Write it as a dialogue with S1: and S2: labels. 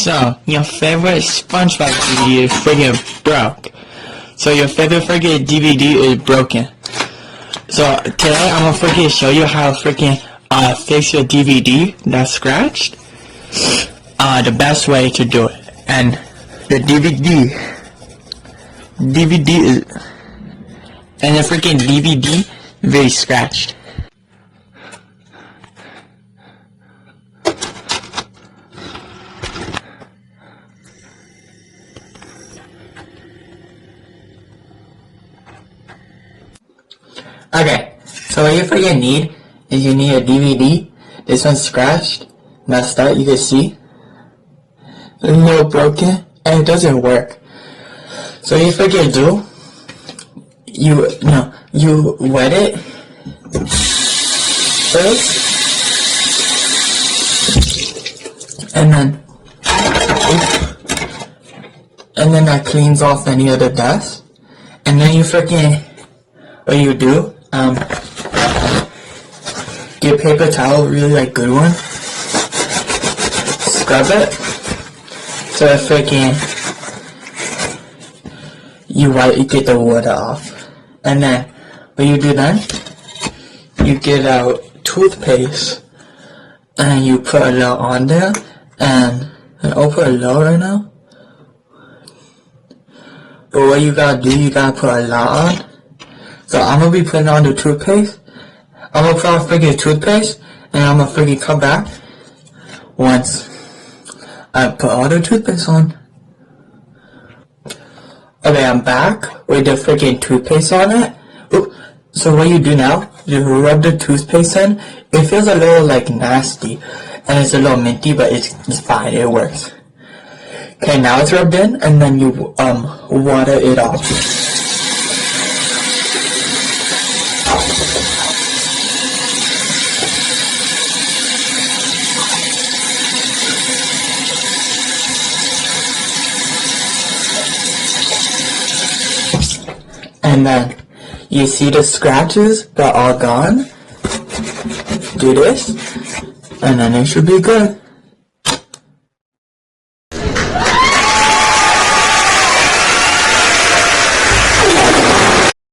S1: So, your favorite SpongeBob DVD is freaking broke. So your favorite freaking DVD is broken. So today I'm gonna freaking show you how freaking fix your DVD that's scratched. The best way to do it. And the DVD is, and the freaking DVD very scratched. Okay, so what you freaking need is you need a DVD. This one's scratched, messed up, you can see. It's a little broken, and it doesn't work. So what you freaking do, you wet it first, and then that cleans off any of the dust, and then you freaking, what you do, get a paper towel, really like good one, scrub it, so that freaking, you get the water off, and then, what you do then, you get out toothpaste, and you put a little on there, and I'll put a little right now, but what you gotta do, you gotta put a lot on. So I'm gonna be putting on the toothpaste. I'm gonna put on freaking toothpaste, and I'm gonna freaking come back once I put all the toothpaste on. Okay, I'm back with the freaking toothpaste on it. Oops. So what you do now, you rub the toothpaste in. It feels a little like nasty, and it's a little minty, but it's fine, it works. Okay, now it's rubbed in, and then you water it off. And then you see the scratches, they're all gone. Do this, and then it should be good.